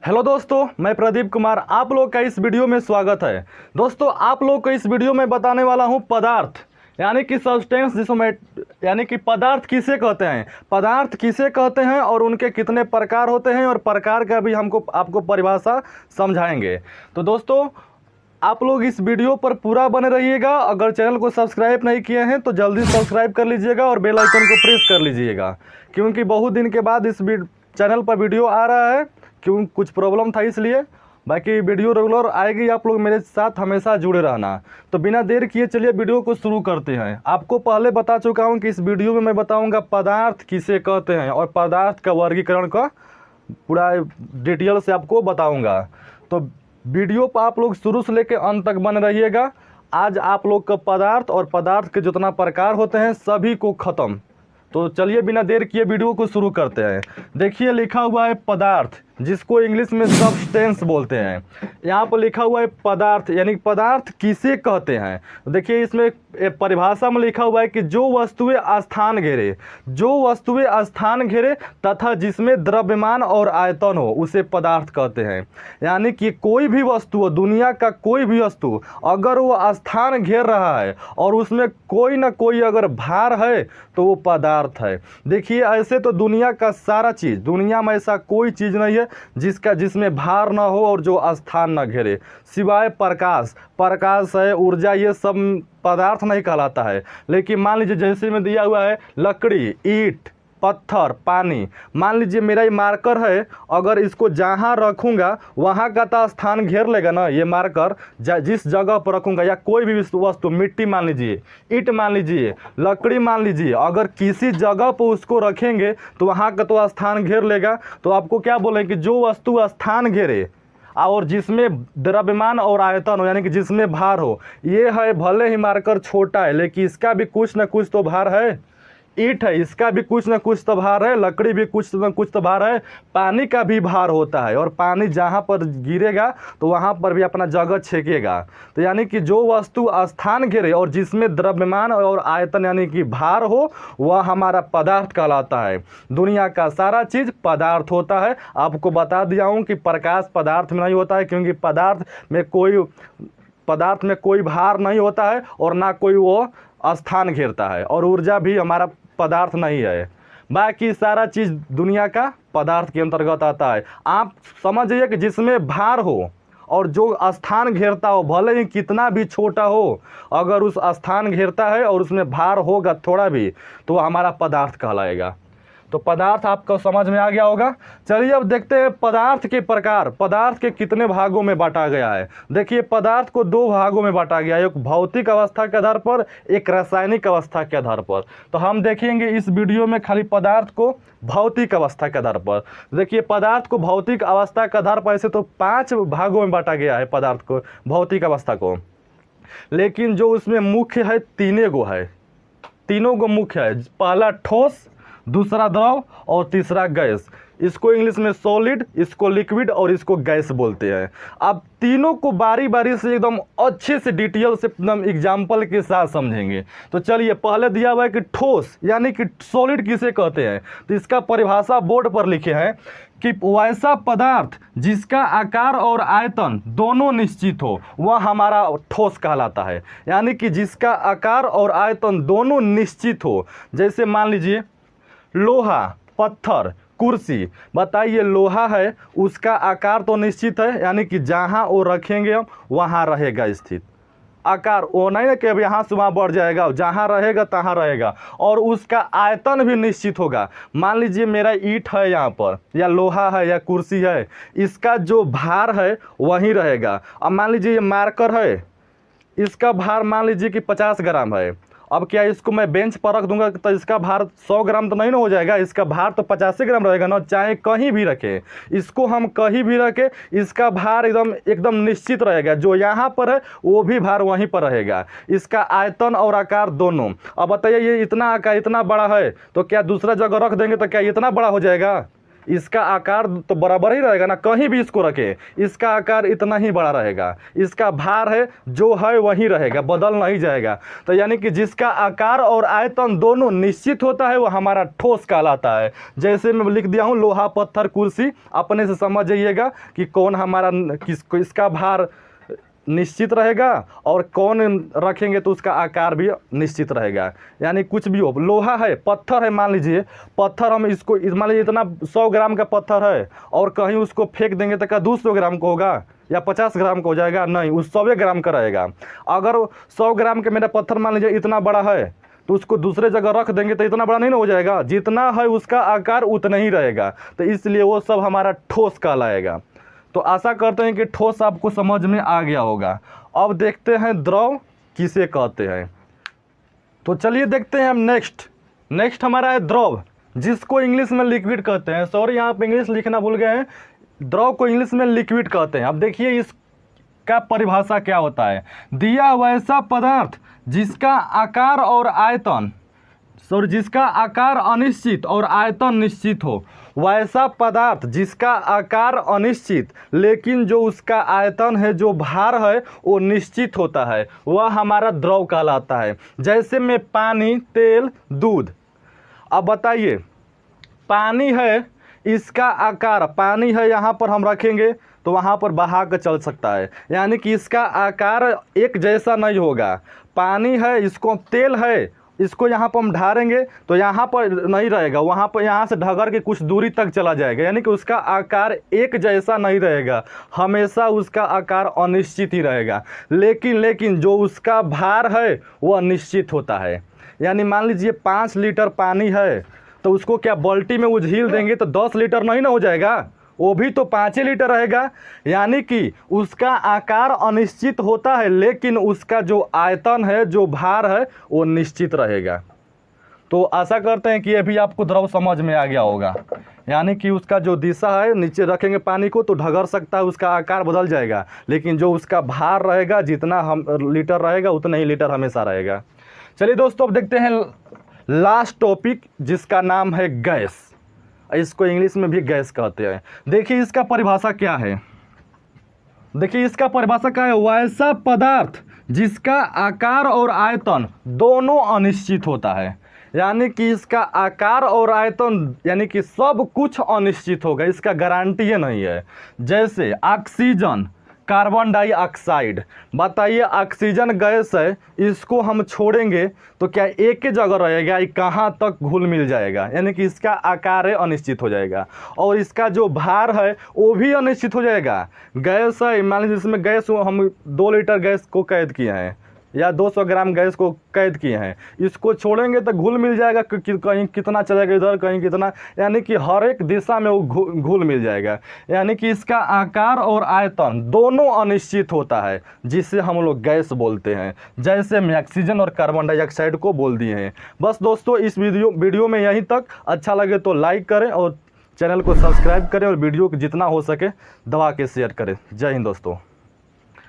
Hello दोस्तों, मैं प्रदीप कुमार आप लोग का इस वीडियो में स्वागत है। दोस्तों, आप लोग को इस वीडियो में बताने वाला हूं पदार्थ यानी कि सब्सटेंस, जिसमें यानी कि पदार्थ किसे कहते हैं, पदार्थ किसे कहते हैं और उनके कितने प्रकार होते हैं और प्रकार का भी आपको परिभाषा समझाएंगे। तो दोस्तों, आप लोग इस वीडियो पर पूरा बने रहिएगा। अगर चैनल को सब्सक्राइब नहीं किए हैं तो जल्दी सब्सक्राइब कर लीजिएगा और बेल आइकन को प्रेस कर लीजिएगा, क्योंकि बहुत दिन के बाद इस चैनल पर वीडियो आ रहा है। क्यों, कुछ प्रॉब्लम था इसलिए। बाकी वीडियो रेगुलर आएगी, आप लोग मेरे साथ हमेशा जुड़े रहना। तो बिना देर किए चलिए वीडियो को शुरू करते हैं। आपको पहले बता चुका हूं कि इस वीडियो में मैं बताऊंगा पदार्थ किसे कहते हैं और पदार्थ का वर्गीकरण का पूरा डिटेल से आपको बताऊंगा। तो वीडियो पर आप लोग शुरू से लेकर अंत तक बने रहिएगा। आज आप लोग का पदार्थ और पदार्थ के जितना प्रकार होते हैं सभी को ख़त्म। तो चलिए बिना देर किए वीडियो को शुरू करते हैं। देखिए, लिखा हुआ है पदार्थ, जिसको इंग्लिश में सब्सटेंस बोलते हैं। यहाँ पर लिखा हुआ है पदार्थ, यानी पदार्थ किसे कहते हैं। देखिए, इसमें परिभाषा में लिखा हुआ है कि जो वस्तुएं स्थान घेरे, जो वस्तुएं स्थान घेरे तथा जिसमें द्रव्यमान और आयतन हो उसे पदार्थ कहते हैं। यानी कि कोई भी वस्तु हो, दुनिया का कोई भी वस्तु अगर वो स्थान घेर रहा है और उसमें कोई ना कोई अगर भार है तो वो पदार्थ है। देखिए, ऐसे तो दुनिया का सारा चीज़, दुनिया में ऐसा कोई चीज़ नहीं है जिसमें भार ना हो और जो स्थान ना घेरे, सिवाय प्रकाश। प्रकाश है, ऊर्जा, ये सब पदार्थ नहीं कहलाता है। लेकिन मान लीजिए जैसे में दिया हुआ है लकड़ी, ईंट, पत्थर, पानी। मान लीजिए मेरा ये मार्कर है, अगर इसको जहाँ रखूँगा वहाँ का तो स्थान घेर लेगा ना ये मार्कर। जिस जगह पर रखूँगा, या कोई भी वस्तु, मिट्टी मान लीजिए, ईंट मान लीजिए, लकड़ी मान लीजिए, अगर किसी जगह पर उसको रखेंगे तो वहाँ का तो स्थान घेर लेगा। तो आपको क्या बोले कि जो वस्तु स्थान घेरे और जिसमें द्रव्यमान और आयतन हो, यानी कि जिसमें भार हो। ये है, भले ही मार्कर छोटा है लेकिन इसका भी कुछ न कुछ तो भार है। ईंट है, इसका भी कुछ न कुछ तो भार है। लकड़ी भी कुछ न कुछ तो भार है। पानी का भी भार होता है और पानी जहाँ पर गिरेगा तो वहाँ पर भी अपना जगह छेकेगा। तो यानी कि जो वस्तु स्थान घेरे और जिसमें द्रव्यमान और आयतन यानी कि भार हो वह हमारा पदार्थ कहलाता है। दुनिया का सारा चीज़ पदार्थ होता है। आपको बता दिया हूँ कि प्रकाश पदार्थ में नहीं होता है, क्योंकि पदार्थ में कोई भार नहीं होता है और ना कोई वो स्थान घेरता है, और ऊर्जा भी हमारा पदार्थ नहीं है। बाकी सारा चीज़ दुनिया का पदार्थ के अंतर्गत आता है। आप समझिए कि जिसमें भार हो और जो स्थान घेरता हो, भले ही कितना भी छोटा हो, अगर उस स्थान घेरता है और उसमें भार होगा थोड़ा भी तो हमारा पदार्थ कहलाएगा। तो पदार्थ आपको समझ में आ गया होगा। चलिए अब देखते हैं पदार्थ के प्रकार, पदार्थ के कितने भागों में बांटा गया है। देखिए, पदार्थ को दो भागों में बांटा गया है, एक भौतिक अवस्था के आधार पर, एक रासायनिक अवस्था के आधार पर। तो हम देखेंगे इस वीडियो में खाली पदार्थ को भौतिक अवस्था के आधार पर। देखिए, पदार्थ को भौतिक अवस्था के आधार पर ऐसे तो 5 भागों में बांटा गया है पदार्थ को, भौतिक अवस्था को। लेकिन जो उसमें मुख्य है, तीनों को मुख्य है। पहला ठोस, दूसरा द्रव और तीसरा गैस। इसको इंग्लिश में सॉलिड, इसको लिक्विड और इसको गैस बोलते हैं। अब तीनों को बारी बारी से एकदम अच्छे से डिटेल से एकदम एग्जाम्पल के साथ समझेंगे। तो चलिए, पहले दिया हुआ है कि ठोस यानी कि सॉलिड किसे कहते हैं। तो इसका परिभाषा बोर्ड पर लिखे हैं कि वैसा पदार्थ जिसका आकार और आयतन दोनों निश्चित हो वह हमारा ठोस कहलाता है। यानी कि जिसका आकार और आयतन दोनों निश्चित हो। जैसे मान लीजिए लोहा, पत्थर, कुर्सी। बताइए, लोहा है, उसका आकार तो निश्चित है, यानी कि जहाँ वो रखेंगे हम वहाँ रहेगा स्थित। आकार वो नहीं है कि अब यहाँ से वहाँ बढ़ जाएगा, जहाँ रहेगा तहाँ रहेगा। और उसका आयतन भी निश्चित होगा। मान लीजिए मेरा ईंट है यहाँ पर, या लोहा है, या कुर्सी है, इसका जो भार है वहीं रहेगा। अब मान लीजिए ये मार्कर है, इसका भार मान लीजिए कि 50 ग्राम है। अब क्या इसको मैं बेंच पर रख दूंगा तो इसका भार 100 ग्राम तो नहीं ना हो जाएगा, इसका भार तो 85 ग्राम रहेगा ना, चाहे कहीं भी रखें। इसको हम कहीं भी रखें, इसका भार एकदम निश्चित रहेगा। जो यहाँ पर है वो भी भार वहीं पर रहेगा। इसका आयतन और आकार दोनों। अब बताइए, ये इतना आकार इतना बड़ा है तो क्या दूसरा जगह रख देंगे तो क्या इतना बड़ा हो जाएगा? इसका आकार तो बराबर ही रहेगा ना, कहीं भी इसको रखे इसका आकार इतना ही बड़ा रहेगा, इसका भार है जो है वही रहेगा, बदल नहीं जाएगा। तो यानी कि जिसका आकार और आयतन दोनों निश्चित होता है वो हमारा ठोस कहलाता है। जैसे मैं लिख दिया हूँ लोहा पत्थर कुर्सी, अपने से समझ जाइएगा कि कौन हमारा इसका भार निश्चित रहेगा और कौन रखेंगे तो उसका आकार भी निश्चित रहेगा। यानी कुछ भी हो, लोहा है पत्थर है, मान लीजिए पत्थर हम इसको मान लीजिए इतना 100 ग्राम का पत्थर है और कहीं उसको फेंक देंगे तो क्या 200 ग्राम का होगा या 50 ग्राम का हो जाएगा? नहीं, उस 100 ग्राम का रहेगा। अगर 100 ग्राम का मेरा पत्थर मान लीजिए इतना बड़ा है तो उसको दूसरे जगह रख देंगे तो इतना बड़ा नहीं ना हो जाएगा, जितना है उसका आकार उतना ही रहेगा। तो इसलिए वो सब हमारा ठोस कहलाएगा। तो आशा करते हैं कि ठोस आपको समझ में आ गया होगा। अब देखते हैं द्रव किसे कहते हैं। तो चलिए देखते हैं हम नेक्स्ट हमारा है द्रव, जिसको इंग्लिश में लिक्विड कहते हैं। सॉरी यहाँ पे इंग्लिश लिखना भूल गए हैं, द्रव को इंग्लिश में लिक्विड कहते हैं। अब देखिए इसका परिभाषा क्या होता है। दिया वैसा पदार्थ जिसका आकार और आयतन जिसका आकार अनिश्चित और आयतन निश्चित हो, वैसा पदार्थ जिसका आकार अनिश्चित लेकिन जो उसका आयतन है, जो भार है वो निश्चित होता है, वह हमारा द्रव कहलाता है। जैसे में पानी, तेल, दूध। अब बताइए पानी है, इसका आकार पानी है, यहाँ पर हम रखेंगे तो वहाँ पर बहा कर चल सकता है, यानी कि इसका आकार एक जैसा नहीं होगा। पानी है, इसको तेल है, इसको यहाँ पर हम ढारेंगे तो यहाँ पर नहीं रहेगा, वहाँ पर यहाँ से ढगर के कुछ दूरी तक चला जाएगा, यानी कि उसका आकार एक जैसा नहीं रहेगा, हमेशा उसका आकार अनिश्चित ही रहेगा। लेकिन जो उसका भार है वह निश्चित होता है। यानी मान लीजिए 5 लीटर पानी है तो उसको क्या बाल्टी में उझील देंगे तो 10 लीटर नहीं ना हो जाएगा, वो भी तो 5 लीटर रहेगा। यानी कि उसका आकार अनिश्चित होता है लेकिन उसका जो आयतन है, जो भार है वो निश्चित रहेगा। तो आशा करते हैं कि ये भी आपको द्रव समझ में आ गया होगा। यानी कि उसका जो दिशा है, नीचे रखेंगे पानी को तो ढगर सकता है, उसका आकार बदल जाएगा, लेकिन जो उसका भार रहेगा, जितना हम लीटर रहेगा उतना ही लीटर हमेशा रहेगा। चलिए दोस्तों अब देखते हैं लास्ट टॉपिक, जिसका नाम है गैस। इसको इंग्लिश में भी गैस कहते हैं। देखिए इसका परिभाषा क्या है। वैसा पदार्थ जिसका आकार और आयतन दोनों अनिश्चित होता है। यानी कि इसका आकार और आयतन यानी कि सब कुछ अनिश्चित होगा, इसका गारंटी नहीं है। जैसे ऑक्सीजन, कार्बन डाइऑक्साइड। बताइए ऑक्सीजन गैस है, इसको हम छोड़ेंगे तो क्या एक ही जगह रहेगा, कहाँ तक घुल मिल जाएगा, यानी कि इसका आकार अनिश्चित हो जाएगा और इसका जो भार है वो भी अनिश्चित हो जाएगा। गैस है, मान लीजिए इसमें गैस हम 2 लीटर गैस को कैद किए हैं या 200 ग्राम गैस को कैद किए हैं, इसको छोड़ेंगे तो घुल मिल जाएगा, कहीं कितना चलेगा इधर, कहीं कितना, यानी कि हर एक दिशा में वो घुल मिल जाएगा। यानी कि इसका आकार और आयतन दोनों अनिश्चित होता है, जिसे हम लोग गैस बोलते हैं। जैसे हम ऑक्सीजन और कार्बन डाइऑक्साइड को बोल दिए हैं। बस दोस्तों इस वीडियो में यहीं तक। अच्छा लगे तो लाइक करें और चैनल को सब्सक्राइब करें और वीडियो को जितना हो सके दबा के शेयर करें। जय हिंद दोस्तों।